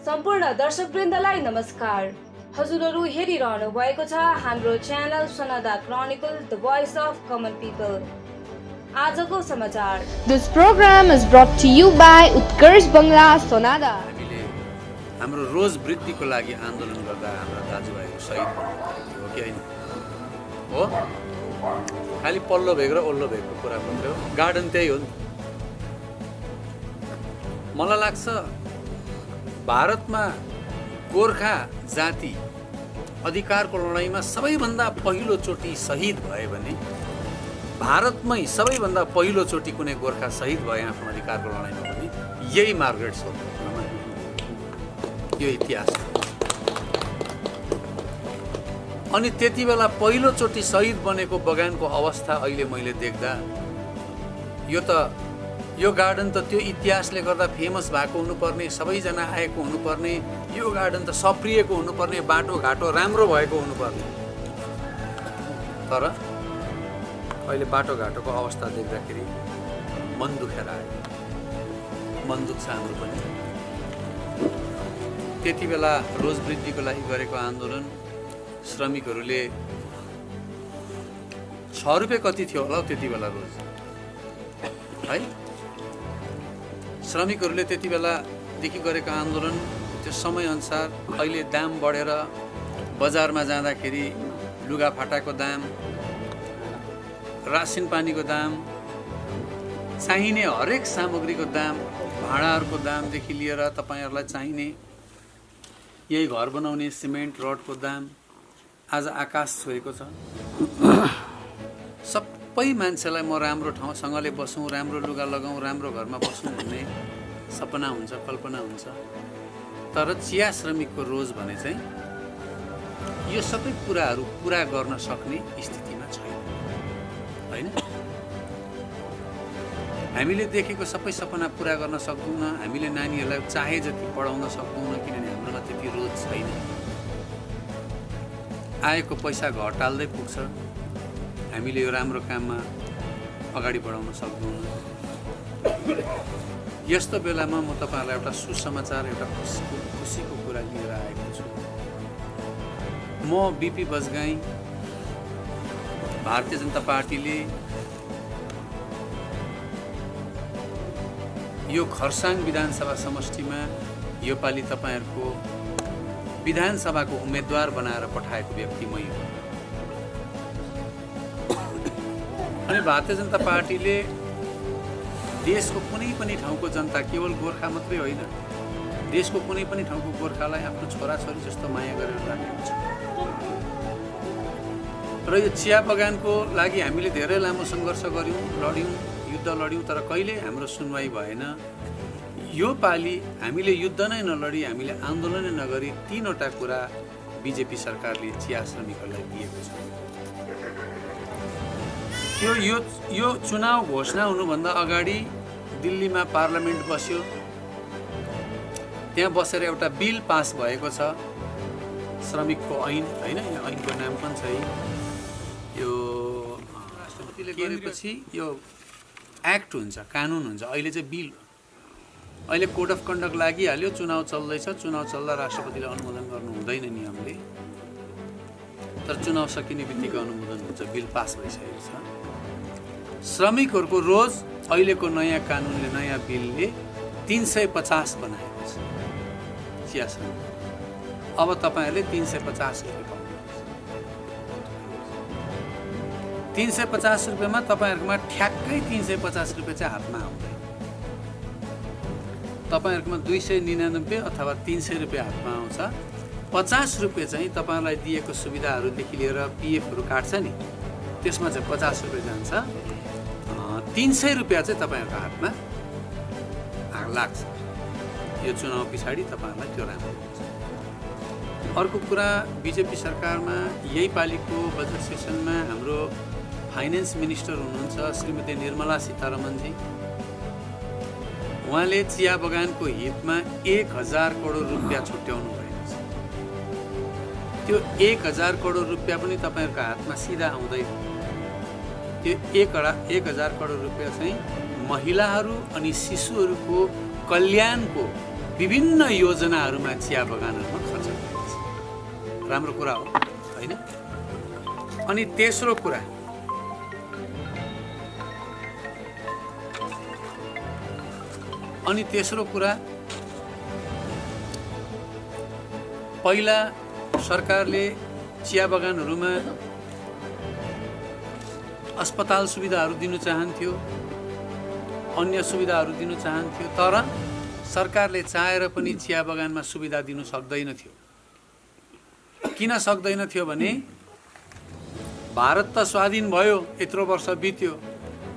सम्पूर्ण दर्शकवृन्दलाई नमस्कार। हजुरहरू हेरिरहनु भएको छ हाम्रो channel Sonada chronicle the voice of common people. आजको समाचार। This program is brought to you by उत्कर्ष बंगला सोनादा। हामीले हाम्रो रोज वृद्धिको लागि आन्दोलन गर्दा हाम्रा दाजुभाइहरू शहीद हुनुभएको हो कि हैन? हो? खाली पल्लो भेग र ओल्लो भेगको कुरा मात्रै हो। गार्डन त्यही हो नि। मलाई लाग्छ भारतमा गोर्खा जाति अधिकारको लडाईँमा सबैभन्दा पहिलो चोटि शहीद भए भने भारतमै सबैभन्दा पहिलो चोटि कुनै गोर्खा शहीद भए आफ्नो अधिकारको लडाईँमा भने यही मार्गरेट सोल्जरमा। यो इतिहास हो। अनि त्यति बेला पहिलो चोटि शहीद बनेको बगानको अवस्था अहिले मैले देख्दा यो गार्डन त त्यो इतिहासले गर्दा फेमस भएको हुनुपर्ने, सबैजना आएको हुनुपर्ने, यो गार्डन त सप्रिएको हुनुपर्ने, बाटोघाटो राम्रो भएको हुनुपर्ने। तर अहिले बाटोघाटोको अवस्था देख्दाखेरि मन दुखेर आयो। मन दुख्छ हाम्रो पनि। त्यति बेला रोज वृद्धिको लागि गरेको आन्दोलन श्रमिकहरूले 6 रुपियाँ कति थियो होला त्यति बेला रोज है? श्रमिकहरूले त्यति बेलादेखि गरेको आन्दोलन त्यो समयअनुसार अहिले दाम बढेर बजारमा जाँदाखेरि लुगाफाटाको दाम, रासिन पानीको दाम, चाहिने हरेक सामग्रीको दाम, भाडाहरूको दामदेखि लिएर तपाईँहरूलाई चाहिने यही घर बनाउने सिमेन्ट रडको दाम आज आकाश छोएको छ। सबै मान्छेलाई म राम्रो ठाउँसँगले बसौँ, राम्रो लुगा लगाउँ, राम्रो घरमा बसौँ भन्ने सपना हुन्छ, कल्पना हुन्छ। तर चिया श्रमिकको रोज भने चाहिँ यो सबै कुराहरू पुरा गर्न सक्ने स्थितिमा छैन, होइन? हामीले देखेको सबै सपना पुरा गर्न सक्दैनौँ। हामीले नानीहरूलाई चाहे जति पढाउन सक्दैनौँ किनभने हाम्रोमा त्यति रोज छैन। आएको पैसा घटाल्दै पुग्छ। हामीले यो राम्रो काममा अगाडि बढाउन सक्दैनौँ। यस्तो बेलामा म तपाईँहरूलाई एउटा सुसमाचार, एउटा खुसीको कुरा लिएर आएको छु। म बिपी बजगाई, भारतीय जनता पार्टीले यो खरसाङ विधानसभा समष्टिमा योपालि तपाईँहरूको विधानसभाको उम्मेदवार बनाएर पठाएको व्यक्ति मै हो। अनि भारतीय जनता पार्टीले देशको कुनै पनि ठाउँको जनता, केवल गोर्खा मात्रै होइन, देशको कुनै पनि ठाउँको गोर्खालाई आफ्नो छोराछोरी जस्तो माया गरेर राखेको छ। र यो चिया बगानको लागि हामीले धेरै लामो सङ्घर्ष गऱ्यौँ, लड्यौँ, युद्ध लड्यौँ, तर कहिले हाम्रो सुनवाई भएन। यो पालि हामीले युद्ध नै नलडी, हामीले आन्दोलन नै नगरी 3वटा कुरा बिजेपी सरकारले चिया श्रमिकहरूलाई दिएको छ। यो चुनाव घोषणा हुनुभन्दा अगाडि दिल्लीमा पार्लियामेन्ट बस्यो। त्यहाँ बसेर एउटा बिल पास भएको छ, श्रमिकको ऐन, होइन? यो ऐनको नाम पनि छ। यो राष्ट्रपतिले गरेपछि यो एक्ट हुन्छ, कानुन हुन्छ। अहिले चाहिँ बिल हो। अहिले कोड अफ कन्डक्ट लागिहाल्यो, चुनाव चल्दैछ। चुनाव चल्दा राष्ट्रपतिले अनुमोदन गर्नु हुँदैन नियमले, तर चुनाव सकिने बित्तिकै अनुमोदन हुन्छ। बिल पास भइसकेको छ। श्रमिकहरूको रोज अहिलेको नयाँ कानुनले, नयाँ बिलले 350 बनाएको छ चिया श्रमिक। अब तपाईँहरूले 350 रुपियाँ पाउनुहुन्छ। 350 रुपियाँमा तपाईँहरूकोमा ठ्याक्कै 350 रुपियाँ चाहिँ हातमा आउँदैन। तपाईँहरूकोमा 299 अथवा 300 रुपियाँ हातमा आउँछ। 50 रुपियाँ चाहिँ तपाईँहरूलाई दिएको सुविधाहरूदेखि लिएर पिएफहरू काट्छ नि, त्यसमा चाहिँ 50 रुपियाँ जान्छ। 300 रुपियाँ चाहिँ तपाईँहरूको हातमा लाग्छ। यो चुनाव पछाडि तपाईँहरूलाई त्यो राम्रो हुन्छ। अर्को कुरा, बिजेपी सरकारमा यही पालिको बजेट सेसनमा हाम्रो फाइनेन्स मिनिस्टर हुनुहुन्छ श्रीमती निर्मला सीतारमणजी। उहाँले चिया बगानको हितमा 1000 करोड रुपियाँ छुट्याउनु भएको छ। त्यो 1000 करोड रुपियाँ पनि तपाईँहरूको हातमा सिधा आउँदैन। त्यो 1000 करोड रुपियाँ चाहिँ महिलाहरू अनि शिशुहरूको कल्याणको विभिन्न योजनाहरूमा चिया बगानहरूमा खर्च गरिन्छ। राम्रो कुरा हो होइन? अनि तेस्रो कुरा, पहिला सरकारले चिया बगानहरूमा अस्पताल सुविधाहरू दिनु चाहन्थ्यो, अन्य सुविधाहरू दिनु चाहन्थ्यो, तर सरकारले चाहेर पनि चिया बगानमा सुविधा दिनु सक्दैनथ्यो। किन सक्दैनथ्यो भने भारत त स्वाधीन भयो, यत्रो वर्ष बित्यो,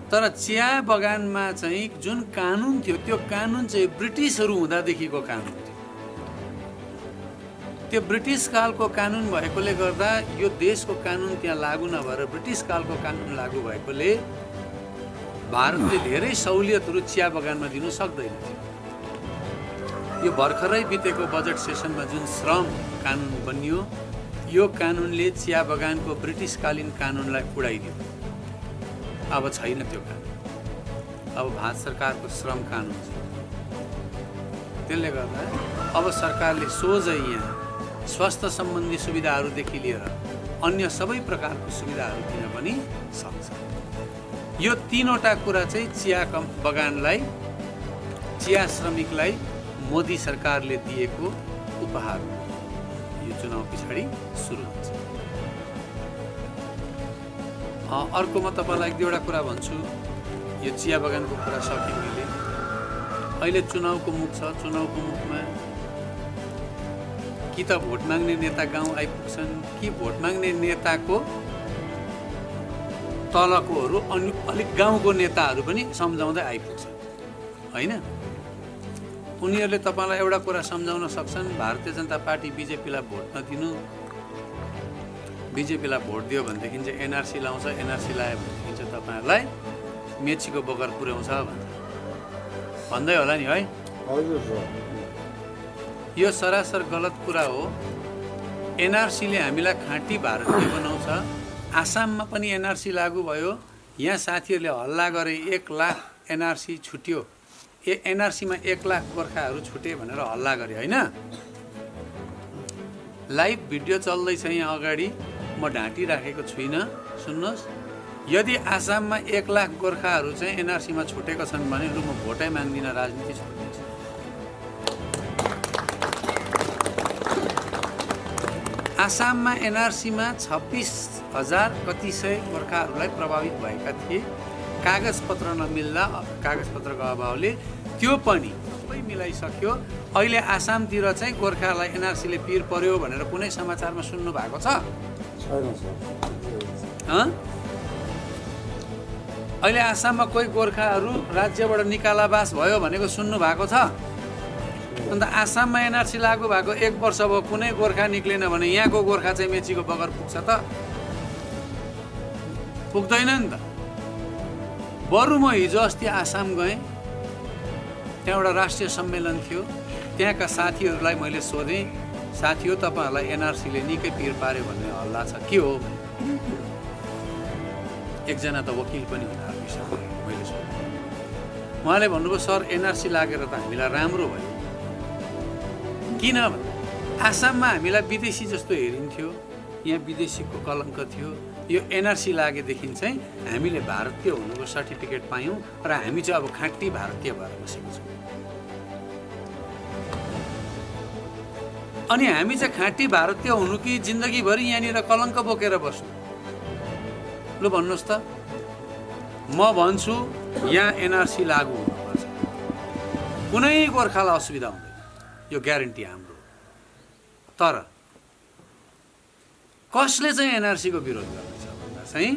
तर चिया बगानमा चाहिँ जुन कानुन थियो त्यो कानुन चाहिँ ब्रिटिसहरू हुँदादेखिको कानुन थियो। त्यो ब्रिटिस कालको कानुन भएकोले गर्दा यो देशको कानुन त्यहाँ लागू नभएर ब्रिटिस कालको कानुन लागू भएकोले भारतले धेरै सहुलियतहरू चिया बगानमा दिनु सक्दैन थियो। यो भर्खरै बितेको बजेट सेसनमा जुन श्रम कानुन बनियो, यो कानुनले चिया बगानको ब्रिटिसकालीन कानुनलाई उडाइदियो। अब छैन त्यो कानुन, अब भारत सरकारको श्रम कानुन छ। त्यसले गर्दा अब सरकारले सोझै यहाँ स्वास्थ्य सम्बन्धी सुविधाहरूदेखि लिएर अन्य सबै प्रकारको सुविधाहरू दिन पनि सक्छ। यो तीनवटा कुरा चाहिँ चिया बगानलाई, चिया श्रमिकलाई मोदी सरकारले दिएको उपहार हो। यो चुनाव पछाडि सुरु हुन्छ। अर्को म तपाईँलाई एक दुईवटा कुरा भन्छु। यो चिया बगानको कुरा सकेँ मैले। अहिले चुनावको मुख छ। चुनावको मुखमा कि त भोट माग्ने नेता गाउँ आइपुग्छन्, कि भोट माग्ने नेताको तलकोहरू अनि अलिक गाउँको नेताहरू पनि सम्झाउँदै आइपुग्छन् होइन? उनीहरूले तपाईँलाई एउटा कुरा सम्झाउन सक्छन्, भारतीय जनता पार्टी बिजेपीलाई भोट नदिनु, बिजेपीलाई भोट दियो भनेदेखि चाहिँ एनआरसी लाउँछ, एनआरसी लायो भनेदेखि चाहिँ तपाईँहरूलाई मेचीको बगर पुर्याउँछ भन्दै होला नि है? यो सरासर गलत कुरा हो। एनआरसीले हामीलाई खाँटी भारतीय बनाउँछ। आसाममा पनि एनआरसी लागू भयो, यहाँ साथीहरूले हल्ला गरे 1 लाख एनआरसी छुट्यो, एनआरसीमा 1 लाख गोर्खाहरू छुटे भनेर हल्ला गरे होइन? लाइभ भिडियो चल्दैछ यहाँ अगाडि, म ढाँटिराखेको छुइनँ, सुन्नुहोस्। यदि आसाममा 1 लाख गोर्खाहरू चाहिँ एनआरसीमा छुटेको छन् भने लु म भोटै माग्दिनँ, राजनीति छोडिदिन्छु। आसाममा एनआरसीमा 26,000 कति सय गोर्खाहरूलाई प्रभावित भएका थिए। कागजपत्र नमिल्दा, कागजपत्रको अभावले त्यो पनि सबै मिलाइसक्यो। अहिले आसामतिर चाहिँ गोर्खालाई एनआरसीले पिर पर्यो भनेर कुनै समाचारमा सुन्नु भएको छ? अहिले आसाममा कोही गोर्खाहरू राज्यबाट निकालावास भयो भनेको सुन्नु भएको छ? अन्त आसाममा एनआरसी लागू भएको 1 वर्ष भयो, कुनै गोर्खा निक्लेन भने यहाँको गोर्खा चाहिँ मेचीको बगर पुग्छ त? पुग्दैन नि त। बरु म हिजो अस्ति आसाम गएँ, त्यहाँ एउटा राष्ट्रिय सम्मेलन थियो। त्यहाँका साथीहरूलाई मैले सोधेँ, साथी हो तपाईँहरूलाई एनआरसीले निकै पिर पार्यो भन्ने हल्ला छ, के हो? एकजना त वकिल पनि हुँदा विषयमा मैले सोधेँ। उहाँले भन्नुभयो, सर एनआरसी लागेर त हामीलाई राम्रो भयो। किन भन्दा आसाममा हामीलाई विदेशी जस्तो हेरिन्थ्यो, यहाँ विदेशीको कलङ्क थियो। यो एनआरसी लागेदेखि चाहिँ हामीले भारतीय हुनुको सर्टिफिकेट पायौँ र हामी चाहिँ अब खाँटी भारतीय भएर बसेको छौँ। अनि हामी चाहिँ खाँटी भारतीय हुनु कि जिन्दगीभरि यहाँनिर कलङ्क बोकेर बस्नु? लु भन्नुहोस् त। म भन्छु यहाँ एनआरसी लागू हुनुपर्छ, कुनै गोर्खालाई असुविधा हुँदैन, यो ग्यारेन्टी हाम्रो। तर कसले चाहिँ एनआरसीको विरोध गर्दैछ भन्दा चाहिँ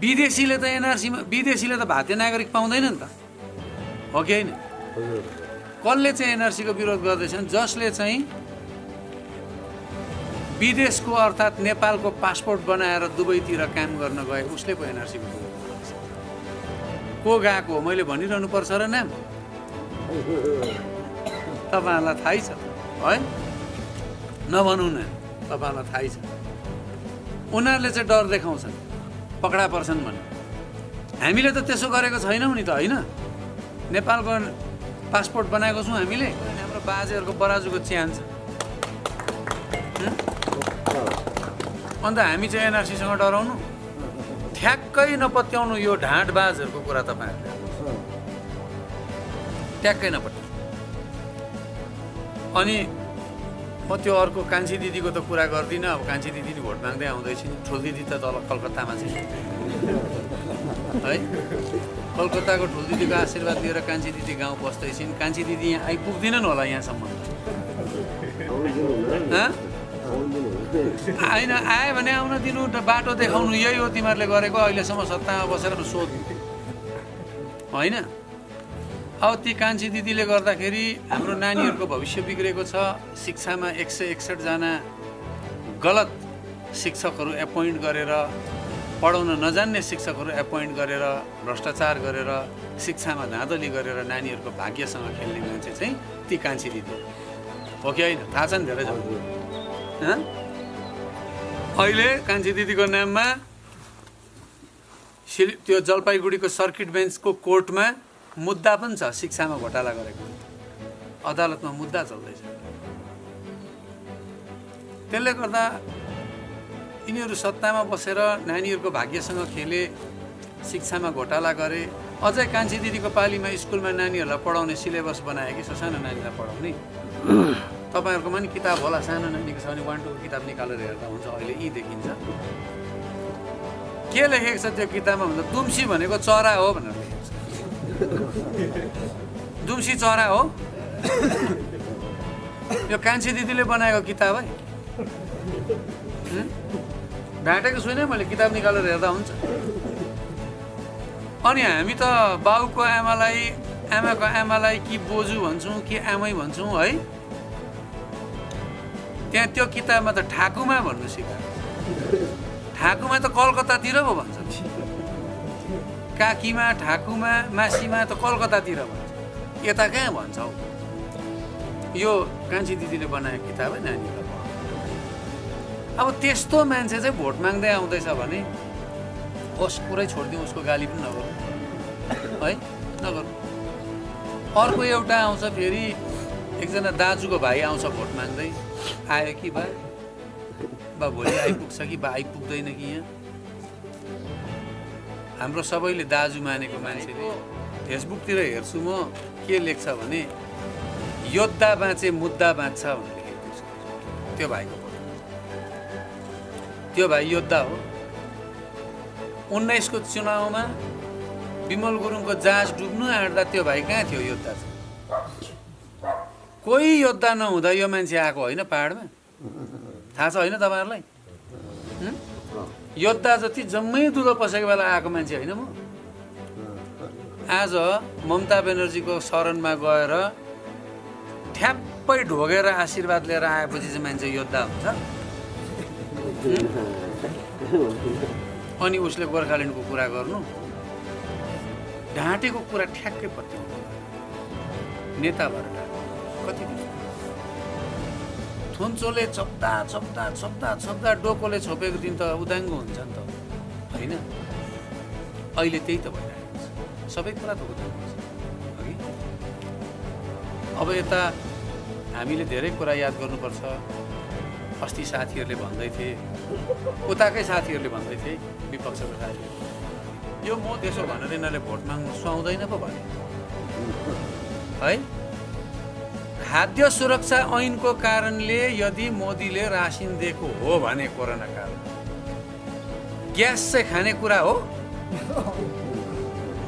विदेशीले त एनआरसीमा, विदेशीले त भारतीय नागरिक पाउँदैन नि त, हो कि होइन? कसले चाहिँ एनआरसीको विरोध गर्दैछन्? जसले चाहिँ विदेशको अर्थात् नेपालको पासपोर्ट बनाएर दुबईतिर काम गर्न गए उसले पो एनआरसीको विरोध गर्दैछ। को गएको मैले भनिरहनु पर्छ र नाम? तपाईँहरूलाई थाहै छ है? नभनौँ न, तपाईँहरूलाई थाहै छ। उनीहरूले चाहिँ डर देखाउँछन्, पकडा पर्छन् भने। हामीले त त्यसो गरेको छैनौँ नि त, होइन? नेपालको पासपोर्ट बनाएको छौँ हामीले। हाम्रो बाजेहरूको बराजुको च्यान छ। अन्त हामी चाहिँ एनआरसीसँग डराउनु, ठ्याक्कै नपत्याउनु यो ढाँटबाजहरूको कुरा तपाईँहरूले, ट्याक्कै नपत्याउनु। अनि म त्यो अर्को कान्छी दिदीको त कुरा गर्दिनँ। अब कान्छी दिदी भोट माग्दै आउँदैछिन्, ठुल दिदी त तल कलकत्तामा छ है। कलकत्ताको ठुल दिदीको आशीर्वाद लिएर कान्छी दिदी गाउँ बस्दैछिन्। कान्छी दिदी यहाँ आइपुग्दिनन् होला यहाँसम्म, होइन? आयो भने आउन दिनु, बाटो देखाउनु, यही हो तिमीहरूले गरेको अहिलेसम्म सत्तामा बसेर सोध्नु, होइन? अब ती कान्छी दिदीले गर्दाखेरि हाम्रो नानीहरूको भविष्य बिग्रेको छ। शिक्षामा 161 जना गलत शिक्षकहरू एपोइन्ट गरेर, पढाउन नजान्ने शिक्षकहरू एपोइन्ट गरेर, भ्रष्टाचार गरेर, शिक्षामा धाँधली गरेर नानीहरूको भाग्यसँग खेल्ने मान्छे चाहिँ ती कान्छी दिदी हो कि होइन? थाहा छ नि धेरै जस्तो। अहिले कान्छी दिदीको नाममा त्यो जलपाइगुडीको सर्किट बेन्चको कोर्टमा मुद्दा पनि छ, शिक्षामा घोटाला गरेको अदालतमा मुद्दा चल्दैछ। त्यसले गर्दा यिनीहरू सत्तामा बसेर नानीहरूको भाग्यसँग खेले, शिक्षामा घोटाला गरे। अझै कान्छी दिदीको पालीमा स्कुलमा नानीहरूलाई पढाउने सिलेबस बनाए कि सानो नानीलाई पढाउने। तपाईँहरूकोमा नि किताब होला, सानो नानीको छ भने 1-2 किताब निकालेर हेर्दा हुन्छ। अहिले यी देखिन्छ के लेखेको छ त्यो किताबमा भन्दा दुम्सी भनेको चरा हो भनेर लेखेको छ। दुम्सी चरा हो, यो कान्छी दिदीले बनाएको किताब है। ढाँटेको छुइनँ मैले, किताब निकालेर हेर्दा हुन्छ। अनि हामी त बाउको आमालाई, आमाको आमालाई कि बोजू भन्छौँ कि आमै भन्छौँ है। त्यहाँ त्यो किताबमा त ठाकुमा भन्नु सिकायो। ठाकुमा त कलकत्तातिर पो भन्छ, काकीमा, ठाकुमा, मासीमा त कलकत्तातिर भन्छ, यता कहाँ भन्छ हौ? यो कान्छी दिदीले बनाएको किताब है नानीहरूलाई। अब त्यस्तो मान्छे चाहिँ भोट माग्दै आउँदैछ भने होस्, पुरै छोडिदिउँ, उसको गाली पनि नगर्नु है, नगर्नु। अर्को एउटा आउँछ फेरि, एकजना दाजुको भाइ आउँछ भोट माग्दै, आयो कि बा भोलि आइपुग्छ कि बा आइपुग्दैन कि यहाँ। हाम्रो सबैले दाजु मानेको मान्छेले फेसबुकतिर हेर्छु म के लेख्छ भने योद्धा बाँचे मुद्दा बाँच्छ भनेर लेखेको छ। त्यो भाइको फोटो, त्यो भाइ योद्धा हो। 19 को चुनावमा विमल गुरुङको जहाज डुब्नु आँट्दा त्यो भाइ कहाँ थियो? योद्धा चाहिँ कोही योद्धा नहुँदा यो मान्छे आएको होइन पहाडमा, थाहा छ होइन तपाईँहरूलाई? योद्धा जति जम्मै दुलो पसेको बेला आएको मान्छे होइन म। आज ममता बेनर्जीको शरणमा गएर ठ्याप्पै ढोगेर आशीर्वाद लिएर आएपछि चाहिँ मान्छे योद्धा हुन्छ। अनि उसले गोर्खाल्यान्डको कुरा गर्नु, ढाँटेको कुरा ठ्याक्कै पत्याउनु, नेता भएर कति थुन्चोले छप्दा छप्दा छप्दा छप्दा डोकोले छोपेको दिन त उदाङ्गो हुन्छ नि त, होइन? अहिले त्यही त भइरहेको छ, सबै कुरा त उदाङ्गो छ अघि। अब यता हामीले धेरै कुरा याद गर्नुपर्छ। अस्ति साथीहरूले भन्दै थिए, उताकै साथीहरूले भन्दै थिए, विपक्षको साथीहरू, यो म त्यसो भनेर यिनीहरूले भोट माग्नु सुहाउँदैन पो भने है। खाद्य सुरक्षा ऐनको कारणले यदि मोदीले रासिन दिएको हो भने कोरोना काल ग्यास चाहिँ खानेकुरा हो,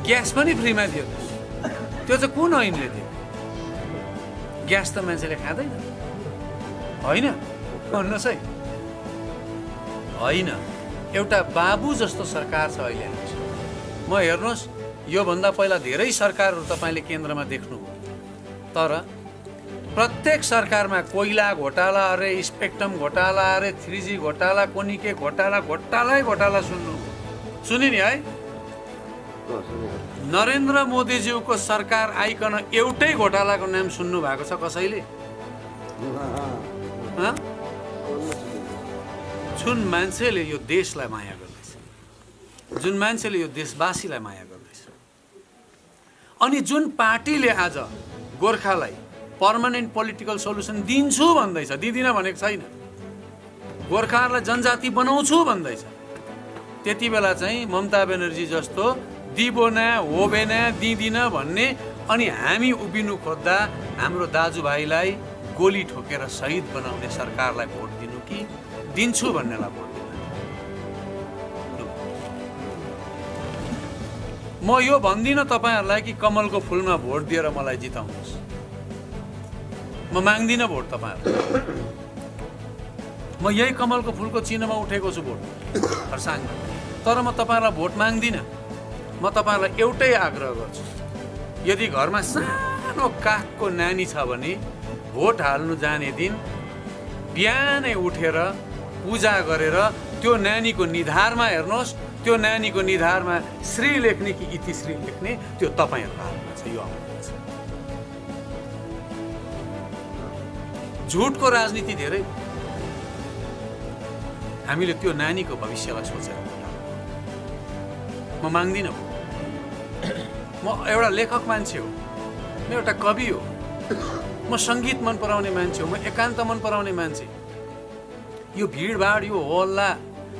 ग्यास पनि फ्रीमा थियो। त्यो चाहिँ कुन ऐनले थियो? ग्यास त मान्छेले खाँदैन, होइन? भन्नुहोस् है, होइन? एउटा बाबु जस्तो सरकार छ अहिले हामीसँग। म हेर्नुहोस्, योभन्दा पहिला धेरै सरकारहरू तपाईँले केन्द्रमा देख्नुभयो, तर प्रत्येक सरकारमा कोइला घोटाला अरे, स्पेक्ट्रम घोटाला अरे, 3G घोटाला, कोनिके घोटाला, घोटालै घोटाला सुन्यो नि है। नरेन्द्र मोदीज्यूको सरकार आइकन एउटै घोटालाको नाम सुन्नु भएको छ कसैले? जुन मान्छेले यो देशलाई माया गर्दैछ, जुन मान्छेले यो देशवासीलाई माया गर्दैछ, अनि जुन पार्टीले आज गोर्खालाई पर्मानेन्ट पोलिटिकल सोल्युसन दिन्छु भन्दैछ, दिदिनँ भनेको छैन। गोर्खाहरूलाई जनजाति बनाउँछु भन्दैछ। त्यति बेला चाहिँ ममता ब्यानर्जी जस्तो दिबोना होबेना दिदिन भन्ने अनि हामी उभिनु खोज्दा हाम्रो दाजुभाइलाई गोली ठोकेर शहीद बनाउने सरकारलाई भोट दिनु कि दिन्छु भन्नेलाई भोट दिनु? म यो भन्दिनँ तपाईँहरूलाई कि कमलको फुलमा भोट दिएर मलाई जिताउनुहोस्। म माग्दिनँ भोट तपाईँहरूलाई। म यही कमलको फुलको चिन्हमा उठेको छु भोट खरसाङमा। तर म तपाईँहरूलाई भोट माग्दिनँ। म तपाईँहरूलाई एउटै आग्रह गर्छु, यदि घरमा सानो काखको नानी छ भने भोट हाल्नु जाने दिन बिहानै उठेर पूजा गरेर त्यो नानीको निधारमा हेर्नुहोस्। त्यो नानीको निधारमा श्री लेख्ने कि इतिश्री लेख्ने त्यो तपाईँहरूको हातमा छ। यो आउनु छ। झुटको राजनीति धेरै, हामीले त्यो नानीको भविष्यलाई सोचेर म माग्दिनँ। म एउटा लेखक मान्छे हो, म एउटा कवि हो, म सङ्गीत मन पराउने मान्छे हो, म एकान्त मन पराउने मान्छे। यो भिडभाड, यो हल्ला,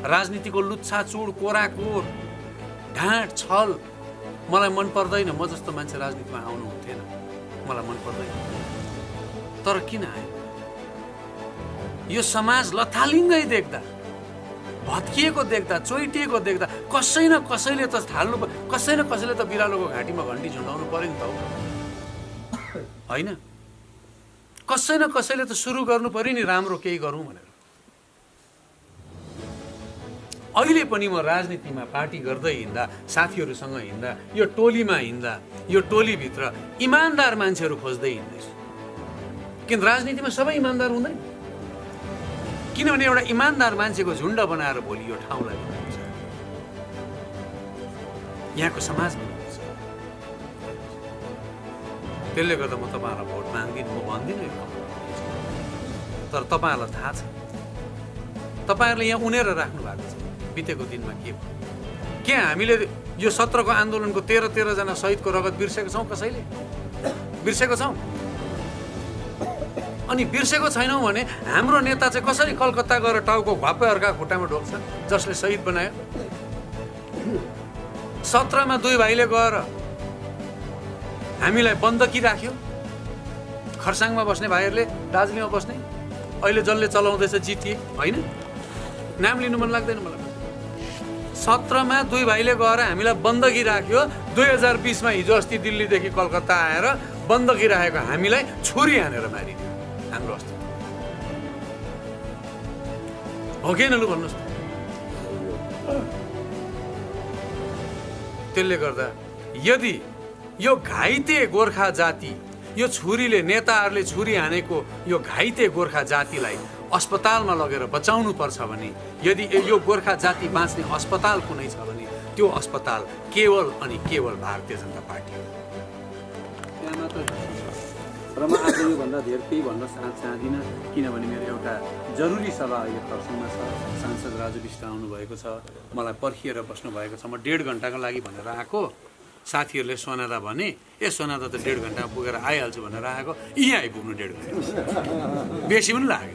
राजनीतिको लुच्छाचुड, कोराकोर, ढाँट छल मलाई मन पर्दैन। म जस्तो मान्छे राजनीतिमा आउनु हुन्थेन, मलाई मन पर्दैन। तर किन आयो? यो समाज लथालिङ्गै देख्दा, भत्किएको देख्दा, चोइटिएको देख्दा कसै न कसैले त थाल्नु, कसै न कसैले त बिरालोको घाँटीमा घन्टी झुन्डाउनु पर्यो नि त होइन? कसै न कसैले त सुरु गर्नु पर्यो नि राम्रो केही गरौँ भनेर। अहिले पनि म राजनीतिमा पार्टी गर्दै हिँड्दा, साथीहरूसँग हिँड्दा, यो टोलीमा हिँड्दा, यो टोलीभित्र इमान्दार मान्छेहरू खोज्दै हिँड्दैछु। किन राजनीतिमा सबै इमान्दार हुँदैन? किनभने एउटा इमान्दार मान्छेको झुन्ड बनाएर भोलि यो ठाउँलाई बनाउँछ, यहाँको समाज बनाउँछ। त्यसले गर्दा म तपाईँहरूलाई भोट माग्दिनँ, म भन्दिनँ यो काम। तर तपाईँहरूलाई थाहा छ, तपाईँहरूले यहाँ उनेर राख्नु भएको छ बितेको दिनमा के भयो। के हामीले यो 17को आन्दोलनको 13 जना शहीदको रगत बिर्सेको छौँ? कसैले बिर्सेको छौँ? अनि बिर्सेको छैनौँ भने हाम्रो नेता चाहिँ कसरी कलकत्ता गएर टाउको घापै अर्का खुट्टामा ढोक्छ जसले शहीद बनायो? 17मा दुई भाइले गएर हामीलाई बन्दकी राख्यो। खरसाङमा बस्ने भाइहरूले दार्जिलिङमा बस्ने, अहिले जसले चलाउँदैछ जिटिए होइन, नाम लिनु मन लाग्दैन मलाई। 17मा दुई भाइले गएर हामीलाई बन्दकी राख्यो। 2020मा हिजो अस्ति दिल्लीदेखि कलकत्ता आएर बन्दकी राखेको हामीलाई छुरी हानेर मारिदियो हाम्रो अस्तित्व हो कि न? लु भन्नुहोस् त। त्यसले गर्दा यदि यो घाइते गोर्खा जाति, यो छुरीले, नेताहरूले छुरी हानेको यो घाइते गोर्खा जातिलाई अस्पतालमा लगेर बचाउनु पर्छ भने, यदि यो गोर्खा जाति बाँच्ने अस्पताल कुनै छ भने त्यो अस्पताल केवल अनि केवल भारतीय जनता पार्टी हो। त्यहाँ मात्र। र म आज योभन्दा धेर केही भन्न चाहदिनँ, किनभने मेरो एउटा जरुरी सभा अहिले खरसाङमा छ। सांसद राजु विष्ट आउनुभएको छ, मलाई पर्खिएर बस्नु भएको छ। म 1.5 घन्टाको लागि भनेर आएको। साथीहरूले सोनादा भने ए सोनादा त 1.5 घन्टामा पुगेर आइहाल्छु भनेर आएको। यहीँ आइपुग्नु 1.5 घन्टा बेसी पनि लाग्यो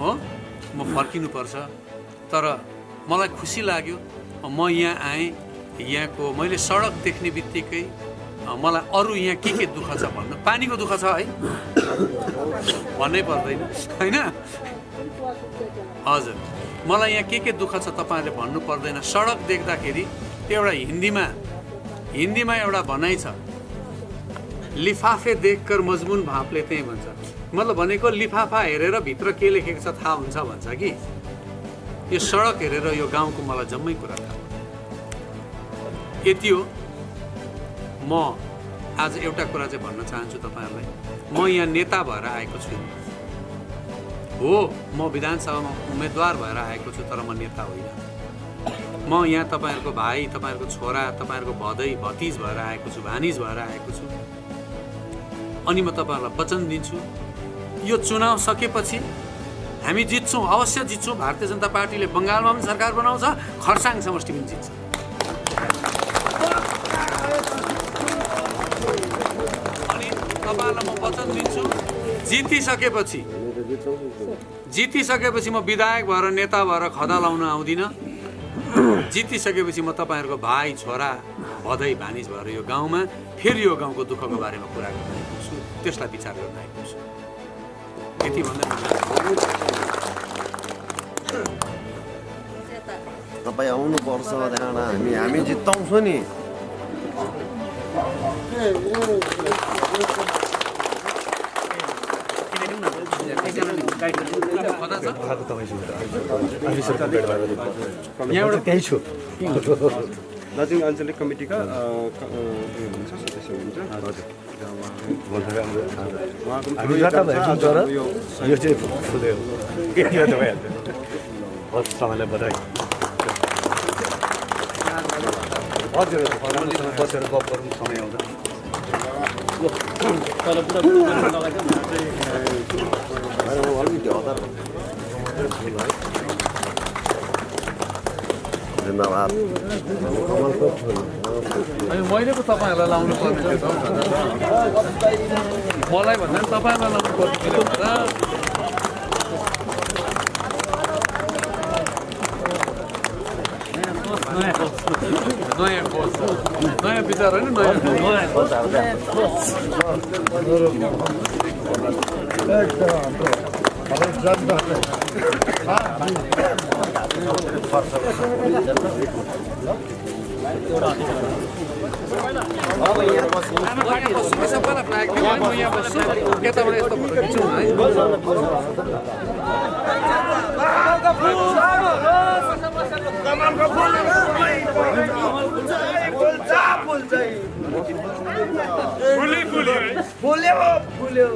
हो। म फर्किनुपर्छ, तर मलाई खुसी लाग्यो। म यहाँ आएँ, यहाँको मैले सडक देख्ने बित्तिकै मलाई अरू यहाँ के दुःख छ भन्नु, पानीको दुःख छ है भन्नै पर्दैन होइन? हजुर, मलाई यहाँ के दुःख छ तपाईँहरूले भन्नु पर्दैन। सडक देख्दाखेरि एउटा हिन्दीमा एउटा भनाइ छ, लिफाफे देखकर मजमुन भाप लेते हैं भन्छ। मतलब भनेको लिफाफा हेरेर भित्र के लेखेको छ थाहा हुन्छ भन्छ कि। यो सडक हेरेर यो गाउँको मलाई जम्मै कुरा थाहा भयो। यति हो। म आज एउटा कुरा चाहिँ भन्न चाहन्छु तपाईँहरूलाई, म यहाँ नेता भएर आएको छु हो, म विधानसभामा उम्मेदवार भएर आएको छु, तर म नेता होइन। म यहाँ तपाईँहरूको भाइ, तपाईँहरूको छोरा, तपाईँहरूको भदै भतिज भएर आएको छु, भानिज भएर आएको छु। अनि म तपाईँहरूलाई वचन दिन्छु, यो चुनाव सकेपछि हामी जित्छौँ, अवश्य जित्छौँ। भारतीय जनता पार्टीले बङ्गालमा पनि सरकार बनाउँछ, खरसाङ समष्टि पनि जित्छ। दिन्छु। जितिसकेपछि म विधायक भएर नेता भएर खदा लाउन आउँदिनँ। जितिसकेपछि म तपाईँहरूको भाइ छोरा भदै भानिज भएर यो गाउँमा फेरि यो गाउँको दुःखको बारेमा कुरा गर्न आइपुग्छु, त्यसलाई विचार गर्न आइपुग्छु। यति भन्दा तपाईँ आउनुपर्छ त्यहाँबाट हामी जिताउँछौँ नि। यहाँबाट त्यही छु दार्जिलिङ आञ्चलिक कमिटीका हुनुहुन्छ सदस्य हुनुहुन्छ हामी जता भएको तर यो चाहिँ फुल्यो के त भइहाल्छ। हस् तपाईँलाई बधाई। हजुर बसेर गफ गरौँ समय आउँदा। अलिकति हतार धन्यवाद। अनि मैले पो तपाईँहरूलाई लाउनु पर्ने थियो त मलाई भन्दा पनि तपाईँलाई लाउनु पर्ने थियो नयाँ विचार होइन फुल्यो